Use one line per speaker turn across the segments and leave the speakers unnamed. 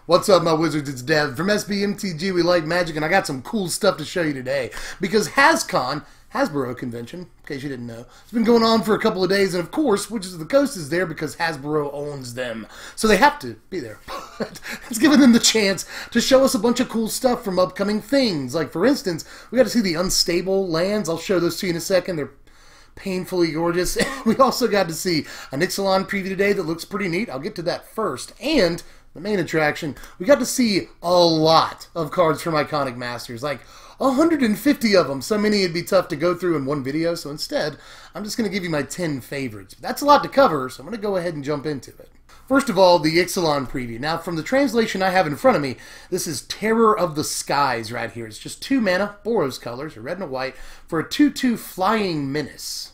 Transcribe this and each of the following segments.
What's up, my wizards? It's Dev. From Mtg, we like magic, and I got some cool stuff to show you today. Because HASCON, Hasbro convention, in case you didn't know, it's been going on for a couple of days, and of course, Witches of the Coast is there because Hasbro owns them. So they have to be there. But it's given them the chance to show us a bunch of cool stuff from upcoming things. Like, for instance, we got to see the unstable lands. I'll show those to you in a second. They're painfully gorgeous. We also got to see an Ixalan preview today that looks pretty neat. I'll get to that first. And the main attraction, we got to see a lot of cards from Iconic Masters, like 150 of them. So many it'd be tough to go through in one video, so instead, I'm just going to give you my 10 favorites. That's a lot to cover, so I'm going to go ahead and jump into it. First of all, the Ixalan preview. Now, from the translation I have in front of me, this is Terror of the Skies right here. It's just 2 mana, Boros colors, a red and a white, for a 2/2 Flying Menace.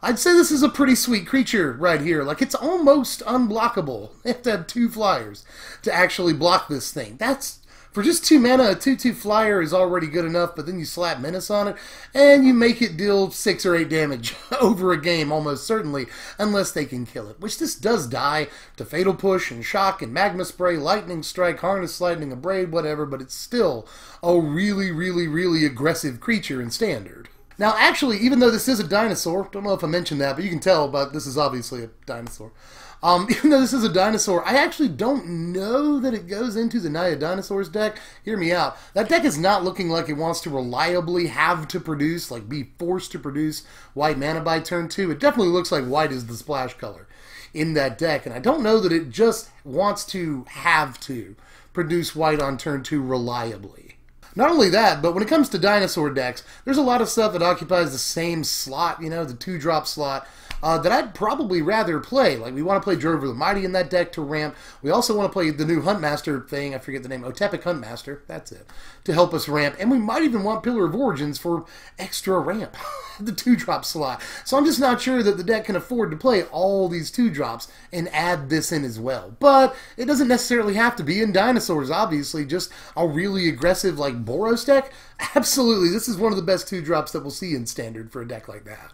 I'd say this is a pretty sweet creature right here. Like, it's almost unblockable. You have to have 2 flyers to actually block this thing. That's, for just 2 mana, a 2/2 flyer is already good enough, but then you slap Menace on it, and you make it deal 6 or 8 damage over a game, almost certainly, unless they can kill it. Which this does die to Fatal Push, and Shock, and Magma Spray, Lightning Strike, Harness Lightning, Abrade, whatever, but it's still a really, really, really aggressive creature in Standard. Now, actually, even though this is a dinosaur, don't know if I mentioned that, but you can tell, but this is obviously a dinosaur. Even though this is a dinosaur, I actually don't know that it goes into the Naya Dinosaurs deck. Hear me out. That deck is not looking like it wants to reliably have to produce, like be forced to produce white mana by turn 2. It definitely looks like white is the splash color in that deck, and I don't know that it just wants to have to produce white on turn 2 reliably. Not only that, but when it comes to dinosaur decks, there's a lot of stuff that occupies the same slot, you know, the 2-drop slot, that I'd probably rather play. Like, we want to play Drover the Mighty in that deck to ramp. We also want to play the new Huntmaster thing, I forget the name, Otepic Huntmaster, that's it, to help us ramp. And we might even want Pillar of Origins for extra ramp, the 2-drop slot. So I'm just not sure that the deck can afford to play all these 2-drops and add this in as well. But it doesn't necessarily have to be in dinosaurs, obviously, just a really aggressive, like, Boros deck. Absolutely, this is one of the best 2-drops that we'll see in Standard for a deck like that.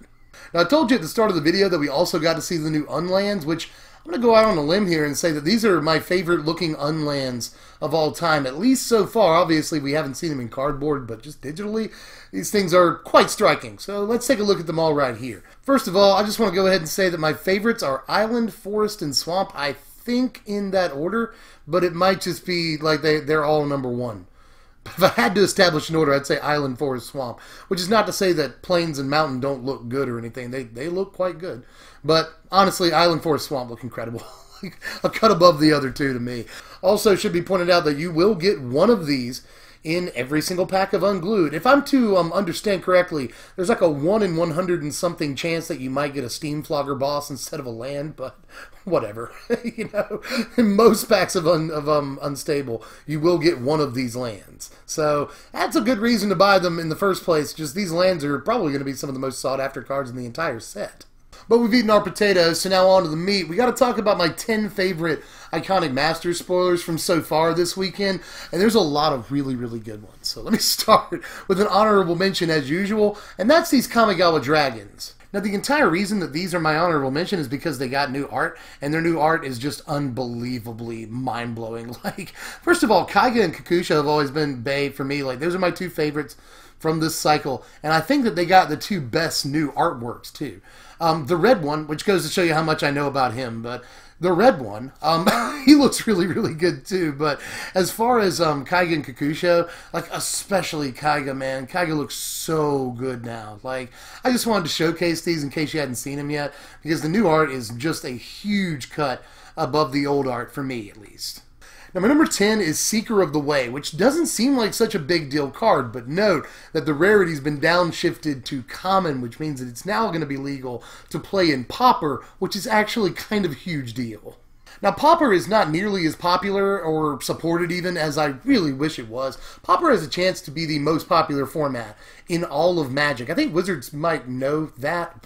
Now, I told you at the start of the video that we also got to see the new Unlands, which I'm going to go out on a limb here and say that these are my favorite looking Unlands of all time, at least so far. Obviously, we haven't seen them in cardboard, but just digitally, these things are quite striking. So let's take a look at them all right here. First of all, I just want to go ahead and say that my favorites are Island, Forest, and Swamp. I think in that order, but it might just be like they're all number 1. If I had to establish an order, I'd say Island, Forest, Swamp, which is not to say that Plains and Mountain don't look good or anything. They look quite good. But honestly, Island, Forest, Swamp look incredible. A cut above the other 2 to me. Also, should be pointed out that you will get one of these in every single pack of Unglued. If I'm to understand correctly, there's like a 1 in 100 and something chance that you might get a Steam Flogger boss instead of a land, but whatever. You know, in most packs of Unstable, you will get one of these lands. So that's a good reason to buy them in the first place. Just these lands are probably going to be some of the most sought after cards in the entire set. But we've eaten our potatoes, so now on to the meat. We got to talk about my 10 favorite Iconic Masters spoilers from so far this weekend, and there's a lot of really, really good ones. So let me start with an honorable mention as usual, and that's these Kamigawa Dragons. Now, the entire reason that these are my honorable mention is because they got new art, and their new art is just unbelievably mind-blowing. Like, first of all, Kaiga and Kakusha have always been bae for me. Like, those are my 2 favorites from this cycle, and I think that they got the 2 best new artworks, too. The red one, which goes to show you how much I know about him, but the red one, he looks really, really good too. But as far as Kaiga and Kakusho, like especially Kaiga, man, Kaiga looks so good now. Like, I just wanted to showcase these in case you hadn't seen them yet, because the new art is just a huge cut above the old art, for me at least. Now, my number 10 is Seeker of the Way, which doesn't seem like such a big deal card, but note that the rarity's been downshifted to common, which means that it's now going to be legal to play in Pauper, which is actually kind of a huge deal. Now, Pauper is not nearly as popular or supported even as I really wish it was. Pauper has a chance to be the most popular format in all of Magic. I think Wizards might know that,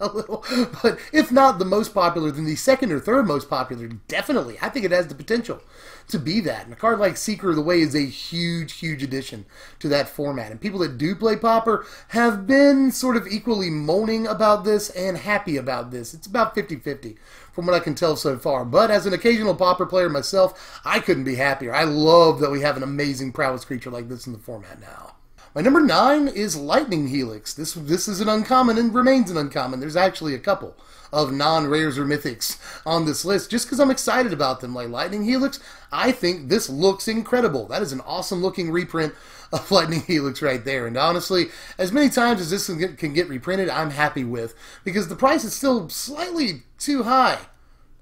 a little. But if not the most popular, then the second or third most popular, definitely. I think it has the potential to be that. And a card like Seeker of the Way is a huge, huge addition to that format. And people that do play Pauper have been sort of equally moaning about this and happy about this. It's about 50-50 from what I can tell so far. But as an occasional Pauper player myself, I couldn't be happier. I love that we have an amazing prowess creature like this in the format now. My number 9 is Lightning Helix. This is an uncommon and remains an uncommon. There's actually a couple of non-rares or mythics on this list just because I'm excited about them. Like Lightning Helix, I think this looks incredible. That is an awesome looking reprint of Lightning Helix right there. And honestly, as many times as this can get reprinted, I'm happy with, because the price is still slightly too high,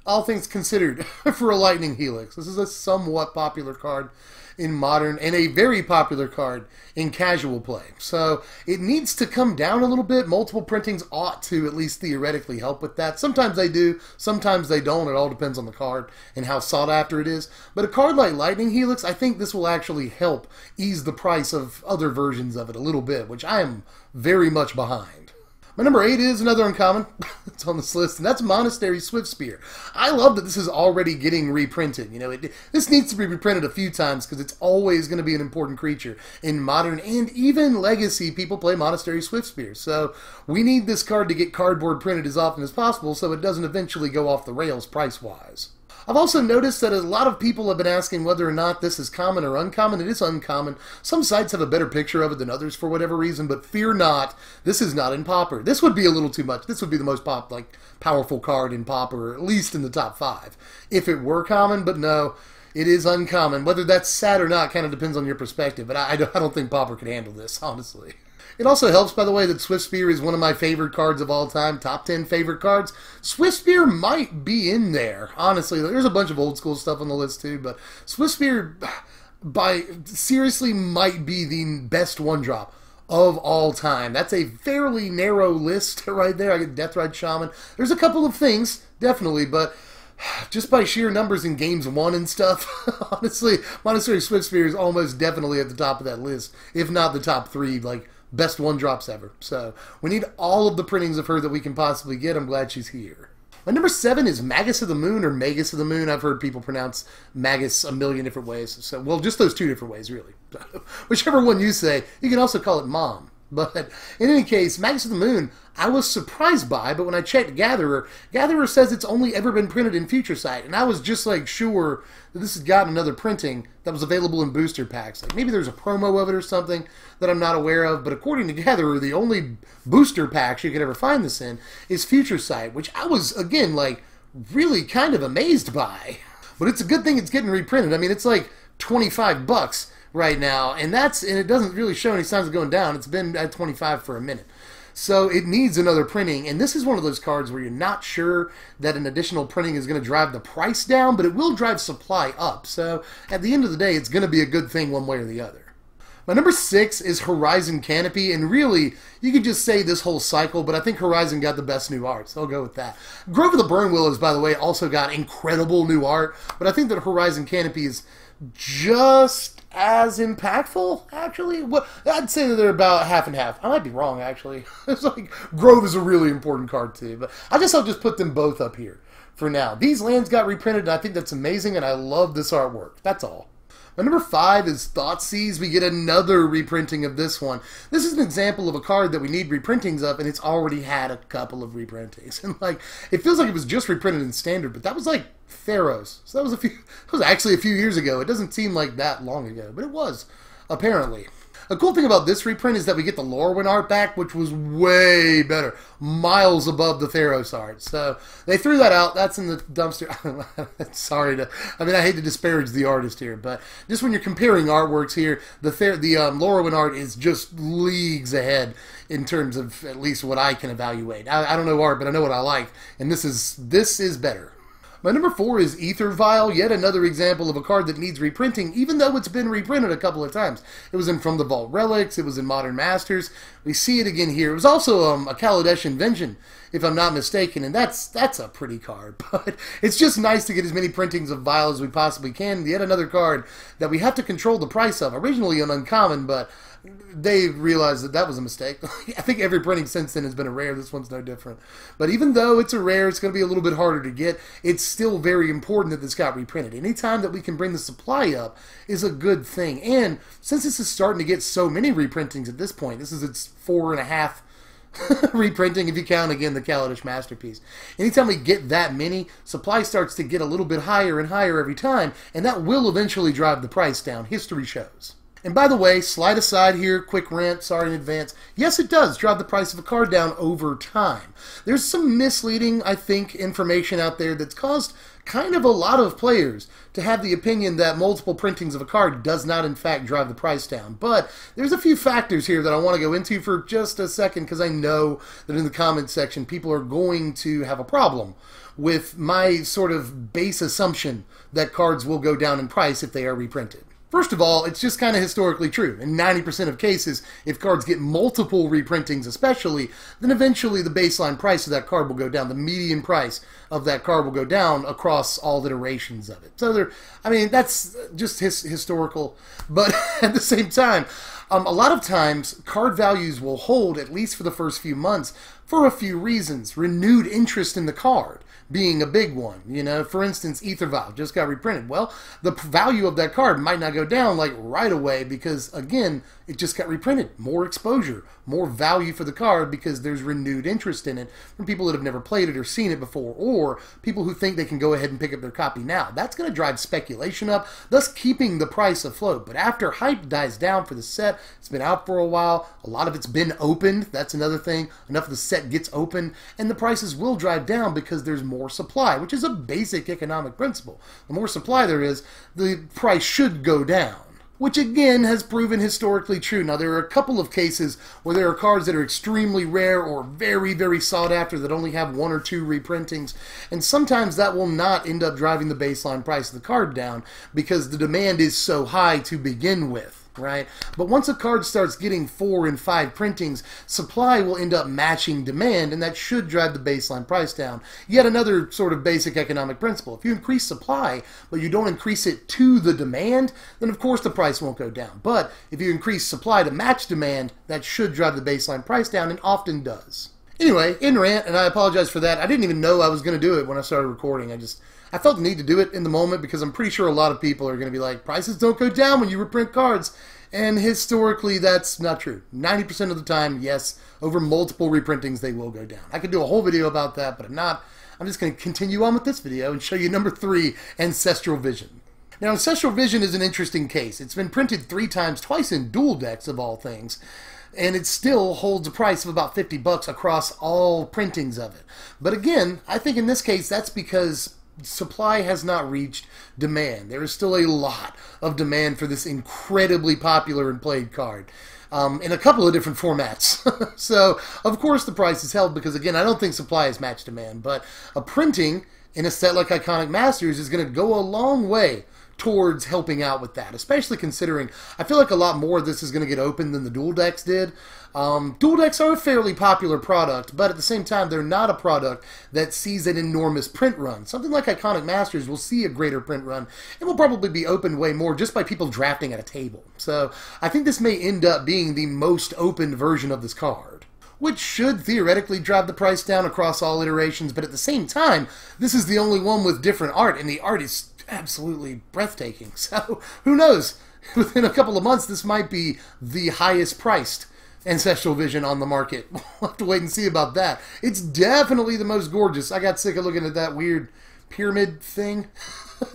all things considered, for a Lightning Helix. This is a somewhat popular card in Modern and a very popular card in casual play. So it needs to come down a little bit. Multiple printings ought to at least theoretically help with that. Sometimes they do, sometimes they don't. It all depends on the card and how sought after it is. But a card like Lightning Helix, I think this will actually help ease the price of other versions of it a little bit, which I am very much behind. My number 8 is another uncommon. It's on this list, and that's Monastery Swiftspear. I love that this is already getting reprinted. You know, this needs to be reprinted a few times because it's always going to be an important creature in Modern and even Legacy. People play Monastery Swiftspear, so we need this card to get cardboard printed as often as possible so it doesn't eventually go off the rails price-wise. I've also noticed that a lot of people have been asking whether or not this is common or uncommon. It is uncommon. Some sites have a better picture of it than others for whatever reason, but fear not, this is not in Pauper. This would be a little too much. This would be the most powerful card in Pauper, at least in the top 5, if it were common, but no, it is uncommon. Whether that's sad or not kind of depends on your perspective, but I don't think Pauper could handle this, honestly. It also helps, by the way, that Swiftspear is one of my favorite cards of all time, top 10 favorite cards. Swiftspear might be in there, honestly. There's a bunch of old school stuff on the list too, but Swiftspear seriously might be the best one-drop of all time. That's a fairly narrow list right there. I get Deathrite Shaman. There's a couple of things, definitely, but just by sheer numbers in games won and stuff, honestly, Monastery Swiftspear is almost definitely at the top of that list, if not the top 3, best one-drops ever. So we need all of the printings of her that we can possibly get. I'm glad she's here. My number 7 is Magus of the Moon, or Magus of the Moon. I've heard people pronounce Magus a million different ways. So, well, just those 2 different ways, really. Whichever one you say. You can also call it Mom. But in any case, Magus of the Moon, I was surprised by, but when I checked Gatherer says it's only ever been printed in Future Sight, and I was just sure that this had gotten another printing that was available in booster packs. Maybe there's a promo of it or something that I'm not aware of, but according to Gatherer, the only booster packs you could ever find this in is Future Sight, which I was, again, really kind of amazed by. But it's a good thing it's getting reprinted. I mean, it's $25 right now, and it doesn't really show any signs of going down. It's been at 25 for a minute. So it needs another printing, and this is one of those cards where you're not sure that an additional printing is going to drive the price down, but it will drive supply up. So at the end of the day, it's going to be a good thing one way or the other. My number 6 is Horizon Canopy, and really, you could just say this whole cycle, but I think Horizon got the best new art, so I'll go with that. Grove of the Burn Willows, by the way, also got incredible new art, but I think that Horizon Canopy is just as impactful, actually. I'd say that they're about half and half. I might be wrong, actually. It's Grove is a really important card, too, but I'll just put them both up here for now. These lands got reprinted, and I think that's amazing, and I love this artwork. That's all. My number 5 is Thoughtseize. We get another reprinting of this one. This is an example of a card that we need reprintings of, and it's already had a couple of reprintings. And it feels like it was just reprinted in Standard, but that was Theros. So that was actually a few years ago. It doesn't seem like that long ago, but it was, apparently. A cool thing about this reprint is that we get the Lorwyn art back, which was way better, miles above the Theros art. So they threw that out. That's in the dumpster. I hate to disparage the artist here, but just when you're comparing artworks here, the Lorwyn art is just leagues ahead in terms of at least what I can evaluate. I don't know art, but I know what I like, and this is better. My number 4 is Ether Vial, yet another example of a card that needs reprinting, even though it's been reprinted a couple of times. It was in From the Vault Relics, it was in Modern Masters. We see it again here. It was also a Kaladesh Invention if I'm not mistaken, and that's a pretty card. But it's just nice to get as many printings of Vile as we possibly can. Yet another card that we have to control the price of. Originally an uncommon, but they realized that that was a mistake. I think every printing since then has been a rare. This one's no different. But even though it's a rare, it's going to be a little bit harder to get. It's still very important that this got reprinted. Anytime that we can bring the supply up is a good thing. And since this is starting to get so many reprintings at this point, this is its 4.5 reprinting, if you count again the Kaladesh Masterpiece. Anytime we get that many, supply starts to get a little bit higher and higher every time, and that will eventually drive the price down. History shows. And by the way, slide aside here, quick rant, sorry in advance. Yes, it does drive the price of a card down over time. There's some misleading, I think, information out there that's caused kind of a lot of players to have the opinion that multiple printings of a card does not in fact drive the price down. But there's a few factors here that I want to go into for just a second, because I know that in the comments section people are going to have a problem with my sort of base assumption that cards will go down in price if they are reprinted. First of all, it's just kind of historically true. In 90% of cases, if cards get multiple reprintings especially, then eventually the baseline price of that card will go down. The median price of that card will go down across all iterations of it. So I mean, that's just historical. But at the same time, a lot of times, card values will hold, at least for the first few months, for a few reasons. Renewed interest in the card being a big one. You know, for instance, Ether Vial just got reprinted. Well, the value of that card might not go down like right away because, again, it just got reprinted. More exposure, more value for the card because there's renewed interest in it from people that have never played it or seen it before, or people who think they can go ahead and pick up their copy now. That's going to drive speculation up, thus keeping the price afloat. But after hype dies down for the set, it's been out for a while, a lot of it's been opened, that's another thing, enough of the set gets open, and the prices will drive down because there's more supply, which is a basic economic principle. The more supply there is, the price should go down, which again has proven historically true. Now, there are a couple of cases where there are cards that are extremely rare or very, very sought after that only have 1 or 2 reprintings, and sometimes that will not end up driving the baseline price of the card down because the demand is so high to begin with. Right? But once a card starts getting 4 and 5 printings, supply will end up matching demand, and that should drive the baseline price down. Yet another sort of basic economic principle. If you increase supply, but you don't increase it to the demand, then of course the price won't go down. But if you increase supply to match demand, that should drive the baseline price down, and often does. Anyway, in rant, and I apologize for that. I didn't even know I was going to do it when I started recording. I felt the need to do it in the moment because I'm pretty sure a lot of people are going to be like, prices don't go down when you reprint cards. And historically, that's not true. 90% of the time, yes, over multiple reprintings, they will go down. I could do a whole video about that, but I'm not. I'm just going to continue on with this video and show you number 3, Ancestral Vision. Now, Ancestral Vision is an interesting case. It's been printed 3 times, twice in dual decks of all things, and it still holds a price of about $50 across all printings of it. But again, I think in this case, that's because supply has not reached demand. There is still a lot of demand for this incredibly popular and played card in a couple of different formats. So, of course, the price is held because, again, I don't think supply has matched demand. But a printing in a set like Iconic Masters is going to go a long way towards helping out with that, especially considering I feel like a lot more of this is going to get opened than the dual decks did. Dual decks are a fairly popular product, but at the same time, they're not a product that sees an enormous print run. Something like Iconic Masters will see a greater print run and will probably be opened way more just by people drafting at a table. So I think this may end up being the most opened version of this card, which should theoretically drive the price down across all iterations, but at the same time, this is the only one with different art, and the art is absolutely breathtaking. So who knows? Within a couple of months, this might be the highest priced Ancestral Vision on the market. We'll have to wait and see about that. It's definitely the most gorgeous. I got sick of looking at that weird pyramid thing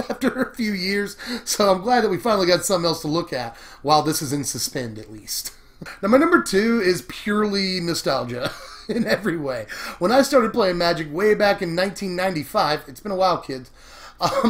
after a few years, so I'm glad that we finally got something else to look at while this is in suspend, at least. Now, my number 2 is purely nostalgia in every way. When I started playing Magic way back in 1995, it's been a while, kids,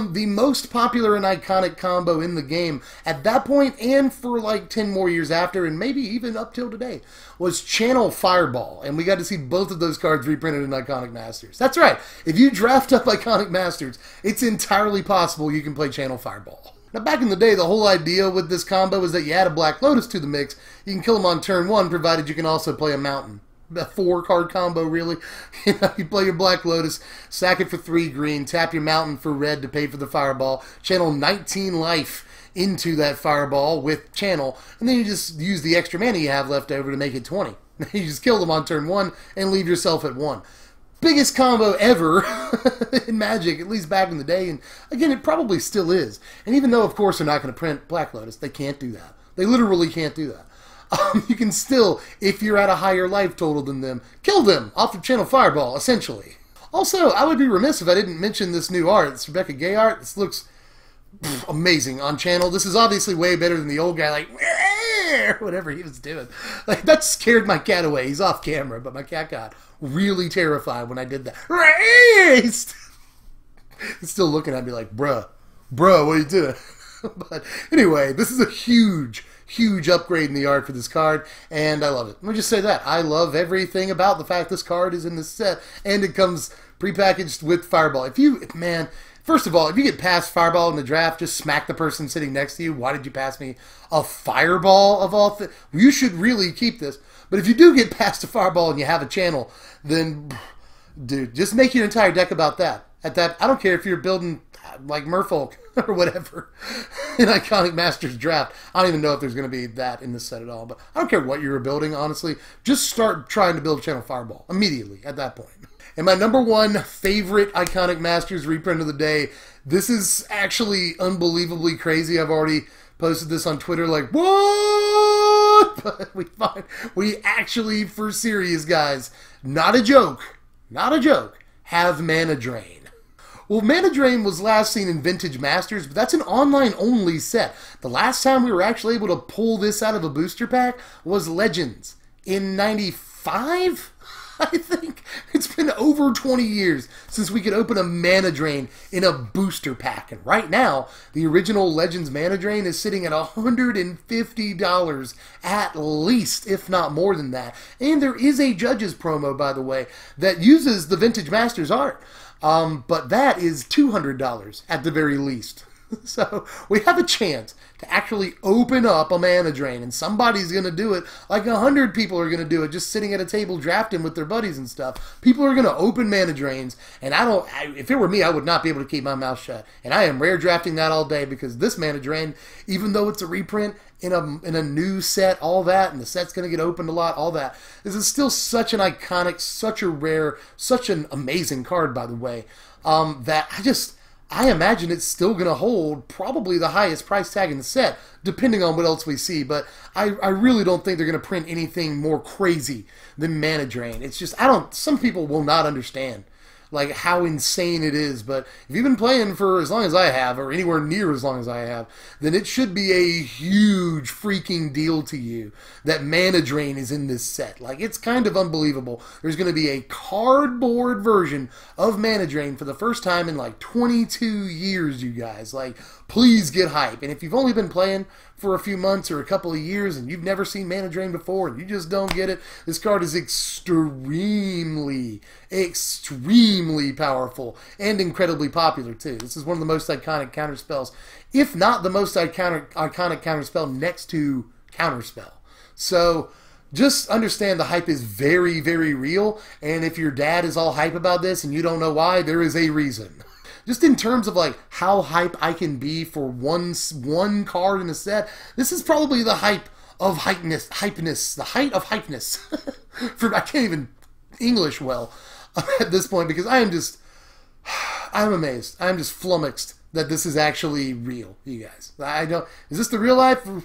the most popular and iconic combo in the game at that point and for like 10 more years after, and maybe even up till today, was Channel Fireball. And we got to see both of those cards reprinted in Iconic Masters. That's right. If you draft up Iconic Masters, it's entirely possible you can play Channel Fireball. Now, back in the day, the whole idea with this combo was that you add a Black Lotus to the mix. You can kill him on turn 1, provided you can also play a Mountain. a 4-card combo, really. You play your Black Lotus, sack it for 3 green, tap your Mountain for red to pay for the Fireball, channel 19 life into that Fireball with channel, and then you just use the extra mana you have left over to make it 20. You just kill them on turn 1 and leave yourself at 1. Biggest combo ever in Magic, at least back in the day, and again, it probably still is. And even though, of course, they're not going to print Black Lotus, they can't do that. They literally can't do that. You can still, if you're at a higher life total than them, kill them off of channel Fireball, essentially. Also, I would be remiss if I didn't mention this new art. It's Rebecca Gay art. This looks amazing on channel. This is obviously way better than the old guy, like, whatever he was doing. Like, that scared my cat away. He's off camera, but my cat got really terrified when I did that. He's still looking at me like, bruh, what are you doing? But anyway, this is a huge upgrade in the art for this card, and I love it. Let me just say that. I love everything about the fact this card is in this set, and it comes prepackaged with Fireball. Man, first of all, if you get past Fireball in the draft, just smack the person sitting next to you. Why did you pass me a Fireball of all things? You should really keep this. But if you do get past a Fireball and you have a channel, then, dude, just make your entire deck about that. I don't care if you're building like Merfolk or whatever in Iconic Masters draft. I don't even know if there's going to be that in this set at all. But I don't care what you were building, honestly. Just start trying to build channel Fireball immediately at that point. And my number 1 favorite Iconic Masters reprint of the day, this is actually unbelievably crazy. I've already posted this on Twitter like, what? But we actually, for serious, guys, not a joke, have Mana Drain. Well, Mana Drain was last seen in Vintage Masters, but that's an online-only set. The last time we were actually able to pull this out of a booster pack was Legends in 95? I think it's been over 20 years since we could open a Mana Drain in a booster pack. And right now, the original Legends Mana Drain is sitting at $150 at least, if not more than that. And there is a Judges promo, by the way, that uses the Vintage Masters art. But that is $200 at the very least. So we have a chance to actually open up a Mana Drain, and somebody's going to do it. Like 100 people are going to do it, just sitting at a table drafting with their buddies and stuff. People are going to open Mana Drains, and if it were me, I would not be able to keep my mouth shut. And I am rare drafting that all day, because this Mana Drain, even though it's a reprint in a new set, all that, and the set's going to get opened a lot, all that, this is still such an iconic, such a rare, such an amazing card, by the way, that I imagine it's still going to hold probably the highest price tag in the set, depending on what else we see. But I really don't think they're going to print anything more crazy than Mana Drain. It's just, some people will not understand like how insane it is. But if you've been playing for as long as I have, or anywhere near as long as I have, then it should be a huge freaking deal to you that Mana Drain is in this set. Like, it's kind of unbelievable. There's going to be a cardboard version of Mana Drain for the first time in like 22 years, you guys. Like, please get hype. And if you've only been playing for a few months or a couple of years and you've never seen Mana Drain before and you just don't get it, this card is extremely powerful and incredibly popular too. This is one of the most iconic counterspells, if not the most iconic counterspell next to Counterspell. So just understand the hype is very, very real, and if your dad is all hype about this and you don't know why, there is a reason. Just in terms of like how hype I can be for one card in a set, this is probably the hype of hypeness, the height of hypeness. I can't even English well at this point, because I'm amazed. I'm just flummoxed that this is actually real, you guys. Is this the real life? Or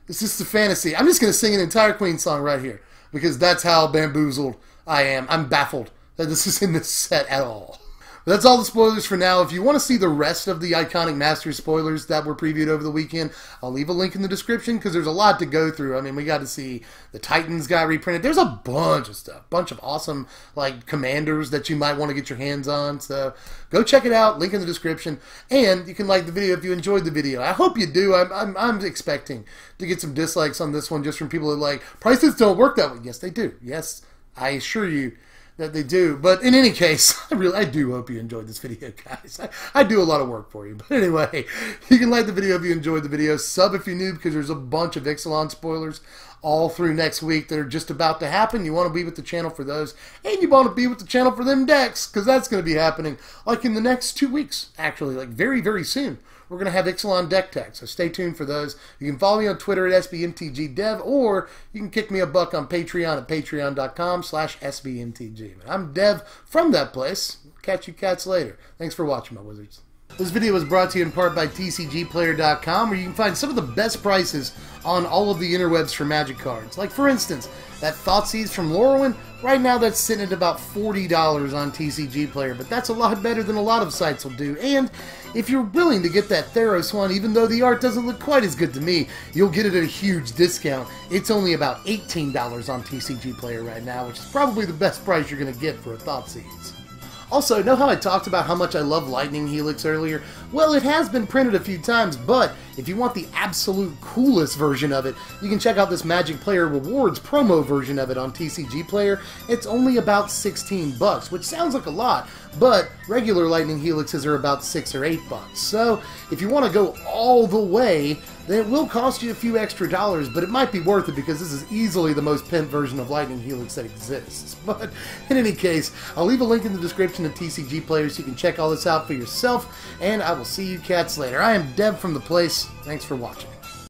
is this the fantasy? I'm just going to sing an entire Queen song right here, because that's how bamboozled I am. I'm baffled that this is in this set at all. But that's all the spoilers for now. If you want to see the rest of the Iconic Masters spoilers that were previewed over the weekend, I'll leave a link in the description, because there's a lot to go through. I mean, we got to see the Titans got reprinted. There's a bunch of stuff, bunch of awesome like commanders that you might want to get your hands on. So go check it out. Link in the description, and you can like the video if you enjoyed the video. I hope you do. I'm expecting to get some dislikes on this one just from people who like prices don't work that way. Yes, they do. Yes, I assure you. that they do. But in any case, I do hope you enjoyed this video, guys. I do a lot of work for you. But anyway, you can like the video if you enjoyed the video. Sub if you're new, because there's a bunch of Ixalan spoilers all through next week that are just about to happen. You want to be with the channel for those. And you want to be with the channel for them decks, because that's going to be happening like in the next 2 weeks, actually, like very, very soon. We're going to have Mtg Deck Techs, so stay tuned for those. You can follow me on Twitter at SBMTGDev, or you can kick me a buck on Patreon at patreon.com/SBMTG. I'm Dev from that place. Catch you cats later. Thanks for watching, my wizards. This video was brought to you in part by TCGplayer.com, where you can find some of the best prices on all of the interwebs for Magic cards. Like, for instance, that Thoughtseize from Lorwyn, right now that's sitting at about $40 on TCG Player, but that's a lot better than a lot of sites will do. And if you're willing to get that Theros one, even though the art doesn't look quite as good to me, you'll get it at a huge discount. It's only about $18 on TCG Player right now, which is probably the best price you're going to get for a Thoughtseize. Also, know how I talked about how much I love Lightning Helix earlier? Well, it has been printed a few times, but if you want the absolute coolest version of it, you can check out this Magic Player Rewards promo version of it on TCG Player. It's only about 16 bucks, which sounds like a lot, but regular Lightning Helixes are about 6 or 8 bucks. So, if you want to go all the way, then it will cost you a few extra dollars, but it might be worth it because this is easily the most pimped version of Lightning Helix that exists. But in any case, I'll leave a link in the description to TCG Player so you can check all this out for yourself, and I will see you cats later. I am Dev from the place. Thanks for watching.